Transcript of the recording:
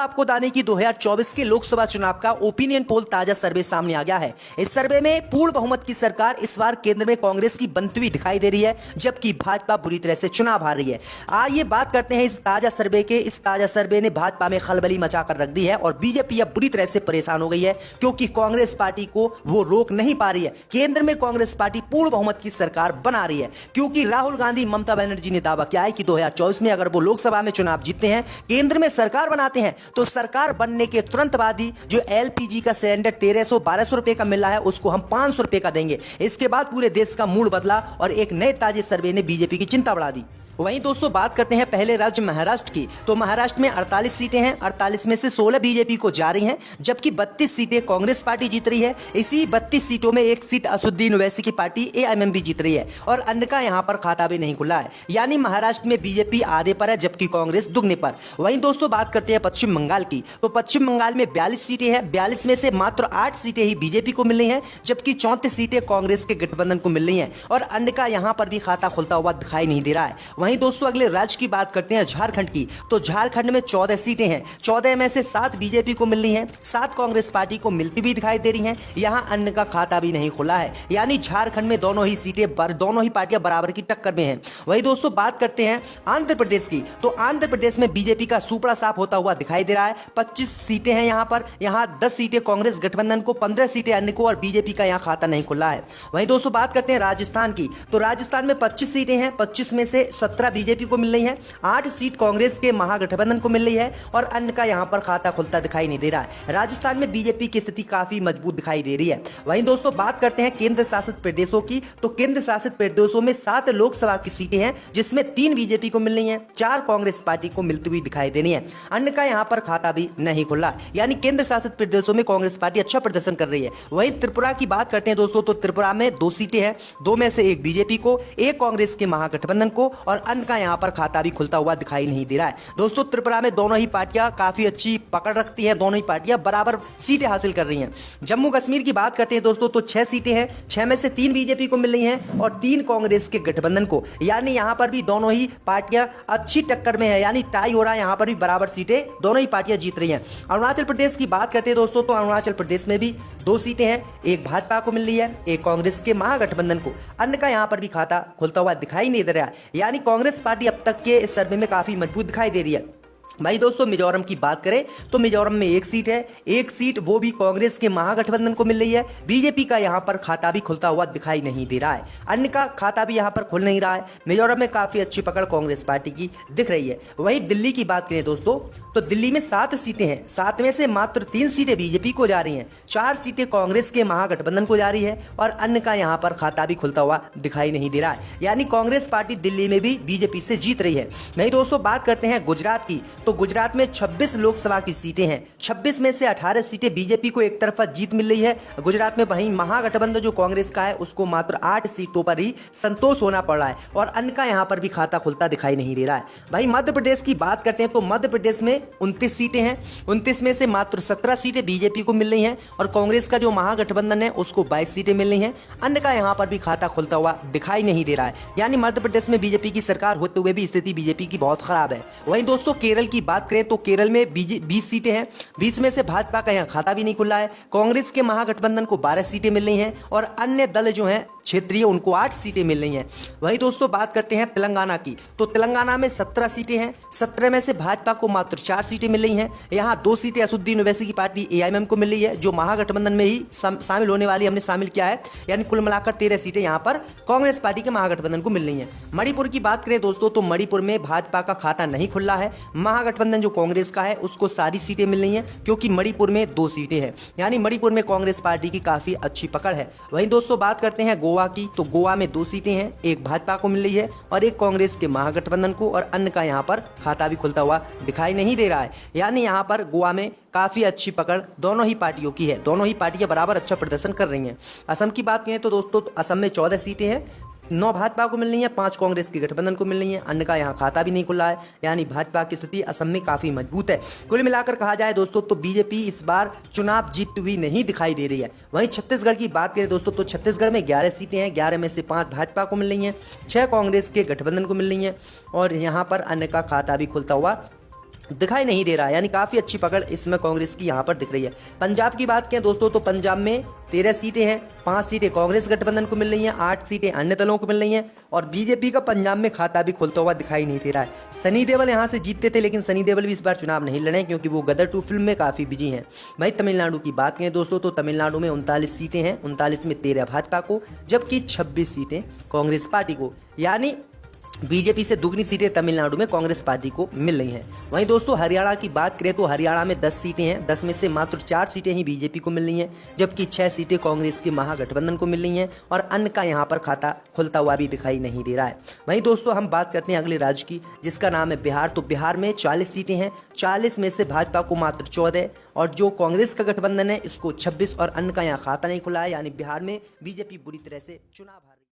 आपको बता दें कि 2024 के लोकसभा चुनाव का ओपिनियन पोल ताजा सर्वे सामने आ गया है। इस सर्वे में पूर्ण बहुमत की सरकार इस बार केंद्र में कांग्रेस की बनती हुई दिखाई दे रही है, जबकि भाजपा बुरी तरह से चुनाव हार रही है। आइए बात करते हैं इस ताजा सर्वे के। इस ताजा सर्वे ने भाजपा में खलबली मचाकर रख दी है और बीजेपी अब बुरी तरह से परेशान हो गई है, क्योंकि कांग्रेस पार्टी को वो रोक नहीं पा रही है। केंद्र में कांग्रेस पार्टी पूर्ण बहुमत की सरकार बना रही है, क्योंकि राहुल गांधी, ममता बनर्जी ने दावा किया है कि 2024 में अगर वो लोकसभा में चुनाव जीतते हैं, केंद्र में सरकार बनाते हैं, तो सरकार बनने के तुरंत बाद ही जो एलपीजी का सिलेंडर 1300-1200 रुपए का मिल रहा है उसको हम 500 रुपए का देंगे। इसके बाद पूरे देश का मूड बदला और एक नए ताजे सर्वे ने बीजेपी की चिंता बढ़ा दी। वहीं दोस्तों बात करते हैं पहले राज्य महाराष्ट्र की। तो महाराष्ट्र में 48 सीटें हैं, 48 में से 16 बीजेपी को जा रही हैं, जबकि 32 सीटें कांग्रेस पार्टी जीत रही है। इसी 32 सीटों में एक सीट असदुद्दीन ओवैसी की पार्टी एआईएमएम भी जीत रही है और अन्य का यहां पर खाता भी नहीं खुला है। यानी महाराष्ट्र में बीजेपी आधे पर है, जबकि कांग्रेस दुगने पर। वहीं दोस्तों बात करते हैं पश्चिम बंगाल की। तो पश्चिम बंगाल में 42 सीटें हैं, 42 में से मात्र 8 सीटें ही बीजेपी को मिल रही हैं, जबकि 34 सीटें कांग्रेस के गठबंधन को मिल रही हैं और अन्य का यहां पर भी खाता खुलता हुआ दिखाई नहीं दे रहा है। वहीं दोस्तों अगले राज्य की बात करते हैं झारखंड की। तो झारखंड में 14 सीटें हैं, 14 में से 7 बीजेपी को मिल रही हैं, 7 कांग्रेस पार्टी को मिलती भी दिखाई दे रही हैं। यहां अन्य का खाता भी नहीं खुला है, यानी झारखंड में दोनों ही सीटें, दोनों ही पार्टियां बराबर की टक्कर में हैं। वहीं दोस्तों बात करते हैं आंध्र प्रदेश की। तो आंध्र प्रदेश में बीजेपी का सुपड़ा साफ होता हुआ दिखाई दे रहा है। 25 सीटें हैं यहां पर, यहां 10 सीटें कांग्रेस गठबंधन को, 15 सीटें अन्य को और बीजेपी का यहां खाता नहीं खुला है। वहीं दोस्तों बात करते हैं राजस्थान की। तो राजस्थान में 25 सीटें हैं, 25 में से 17 बीजेपी को मिल रही है, 8 सीट कांग्रेस के महागठबंधन को मिल रही है और अन्य का यहां पर खाता खुलता दिखाई नहीं दे रहा है। राजस्थान में बीजेपी की स्थिति काफी मजबूत दिखाई दे रही है। वहीं दोस्तों बात करते हैं केंद्र शासित प्रदेशों की। तो केंद्र शासित प्रदेशों में 7 लोकसभा की सीटें हैं, जिसमें 3 बीजेपी को मिल रही है, 4 कांग्रेस पार्टी को मिलती हुई दिखाई दे रही है। अन्य का यहां पर खाता भी नहीं खुला, यानी केंद्र शासित प्रदेशों में कांग्रेस पार्टी अच्छा प्रदर्शन कर रही है। वहीं त्रिपुरा की बात करते हैं दोस्तों। तो त्रिपुरा में 2 सीटें हैं, 2 में से 1 बीजेपी को, 1 कांग्रेस के महागठबंधन को और अन्य का यहां पर खाता भी खुलता हुआ दिखाई नहीं दे रहा है। दोस्तों त्रिपुरा में दोनों ही पार्टियां काफी अच्छी पकड़ रखती हैं, दोनों ही पार्टियां बराबर सीटें हासिल कर रही हैं। जम्मू कश्मीर की बात करते हैं दोस्तों। तो 6 सीटें हैं, 6 में से 3 बीजेपी को मिल रही हैं और 3 कांग्रेस के गठबंधन को, यानी यहां पर भी दोनों ही पार्टियां अच्छी टक्कर में है, यानी टाई हो रहा है, यहां पर भी बराबर सीटें दोनों ही पार्टियां जीत रही हैं। अरुणाचल प्रदेश की बात करते हैं दोस्तों। तो अरुणाचल प्रदेश में भी 2 सीटें हैं, 1 भाजपा को मिल रही है, 1 कांग्रेस के महागठबंधन को, अन्य का यहां पर भी खाता खुलता हुआ दिखाई नहीं दे रहा है। यानी कांग्रेस पार्टी अब तक के इस सर्वे में काफी मजबूत दिखाई दे रही है। भाई दोस्तों मिजोरम की बात करें तो मिजोरम में 1 सीट है, 1 सीट वो भी कांग्रेस के महागठबंधन को मिल रही है। बीजेपी का यहां पर खाता भी खुलता हुआ दिखाई नहीं दे रहा है, अन्य का खाता भी यहां पर खुल नहीं रहा है। मिजोरम में काफी अच्छी पकड़ कांग्रेस पार्टी की दिख रही है। वहीं दिल्ली की बात करें दोस्तों। तो दिल्ली में 7 सीटें हैं, 7 में से मात्र 3 सीटें बीजेपी को जा रही हैं, 4 सीटें कांग्रेस के महागठबंधन को जा रही है और अन्य का यहां पर खाता भी खुलता हुआ दिखाई नहीं दे रहा है। यानी कांग्रेस पार्टी दिल्ली में भी बीजेपी से जीत रही है। वहीं दोस्तों बात करते हैं गुजरात की। तो गुजरात में 26 लोकसभा की सीटें हैं, 26 में से 18 सीटें बीजेपी को एक तरफा जीत मिल रही है गुजरात में। वहीं महागठबंधन जो कांग्रेस का है उसको मात्र 8 सीटों पर ही संतोष होना पड़ रहा है और अन्य का यहां पर भी खाता खुलता दिखाई नहीं दे रहा है। भाई मध्य प्रदेश की बात करते हैं। तो मध्य प्रदेश में 29 सीटें हैं, 29 में से मात्र 17 सीटें बीजेपी को मिल रही हैं और कांग्रेस का जो महागठबंधन है उसको 22 सीटें मिल रही हैं, अन्य का यहां पर भी खाता खुलता हुआ दिखाई नहीं दे रहा है। यानी मध्य प्रदेश में बीजेपी की सरकार होते हुए भी स्थिति बीजेपी की बहुत खराब है। वहीं दोस्तों केरल की बात करें तो केरल में 20 सीटें हैं, 20 में से भाजपा का यहां खाता भी नहीं खुला है, कांग्रेस के महागठबंधन को 12 सीटें मिल रही हैं और अन्य दल जो हैं क्षेत्रीय उनको 8 सीटें मिल रही हैं। वहीं दोस्तों बात करते हैं तेलंगाना की। तो तेलंगाना में 17 सीटें हैं, 17 में से भाजपा को मात्र 4 सीटें मिल रही हैं, यहां 2 सीटें असदुद्दीन ओवैसी की पार्टी एआईएमएम को मिल रही है, जो महागठबंधन में ही शामिल होने वाली हमने शामिल किया है। यानी कुल मिलाकर 13 सीटें यहां पर कांग्रेस पार्टी के महागठबंधन को मिल रही हैं। मणिपुर की बात करें दोस्तों। तो मणिपुर में भाजपा का खाता नहीं खुला है, महागठबंधन जो कांग्रेस का है उसको सारी सीटें मिल रही हैं, क्योंकि मणिपुर में 2 सीटें हैं, यानी मणिपुर में कांग्रेस पार्टी की काफी अच्छी पकड़ है। वहीं दोस्तों बात करते हैं गोवा की। तो गोवा में 2 सीटें हैं, 1 भाजपा को मिल रही है और 1 कांग्रेस के महागठबंधन को और अन्य का यहां पर खाता भी खुलता हुआ दिखाई नहीं दे रहा है। यानी यहां पर गोवा में काफी अच्छी पकड़ दोनों ही पार्टियों की है, दोनों ही पार्टियां बराबर अच्छा प्रदर्शन कर रही हैं। असम की बात करें तो दोस्तों असम में 14 सीटें हैं, 9 भाजपा को मिल रही है, 5 कांग्रेस के गठबंधन को मिल रही है, अन्य का यहाँ खाता भी नहीं खुला है। यानी भाजपा की स्थिति असम में काफी मजबूत है। कुल मिलाकर कहा जाए दोस्तों तो बीजेपी इस बार चुनाव जीतती हुई नहीं दिखाई दे रही है। वहीं छत्तीसगढ़ की बात करें दोस्तों तो छत्तीसगढ़ में 11 सीटें हैं, 11 में से 5 भाजपा को मिल रही हैं, 6 कांग्रेस के गठबंधन को मिल रही हैं और यहाँ पर अन्य का खाता भी खुलता हुआ दिखाई नहीं दे रहा है, यानी काफी अच्छी पकड़ इसमें कांग्रेस की यहां पर दिख रही है। पंजाब की बात करें दोस्तों तो पंजाब में 13 सीटें हैं, 5 सीटें कांग्रेस गठबंधन को मिल रही हैं, 8 सीटें अन्य दलों को मिल रही हैं और बीजेपी का पंजाब में खाता भी खुलता हुआ दिखाई नहीं दे रहा है। सनी देओल यहां से जीतते थे, लेकिन सनी देओल भी इस बार चुनाव नहीं लड़े क्योंकि वो गदर 2 फिल्म में काफी बिजी हैं। वहीं तमिलनाडु की बात करें दोस्तों तो तमिलनाडु में 39 सीटें हैं, 39 में 13 भाजपा को, जबकि 26 सीटें कांग्रेस पार्टी को, यानी बीजेपी से दुगनी सीटें तमिलनाडु में कांग्रेस पार्टी को मिल रही हैं। वहीं दोस्तों हरियाणा की बात करें तो हरियाणा में 10 सीटें हैं, 10 में से मात्र 4 सीटें ही बीजेपी को मिल रही हैं, जबकि 6 सीटें कांग्रेस के महागठबंधन को मिल रही हैं और अन्य का यहां पर खाता खुलता हुआ भी दिखाई नहीं दे रहा है। वहीं दोस्तों हम बात करते हैं अगले राज्य की, जिसका नाम है बिहार। तो बिहार में 40 सीटें हैं, 40 में से भाजपा को मात्र 14 और जो कांग्रेस का गठबंधन है इसको 26 और अन्य का यहाँ खाता नहीं खुला है, यानी बिहार में बीजेपी बुरी तरह से चुनाव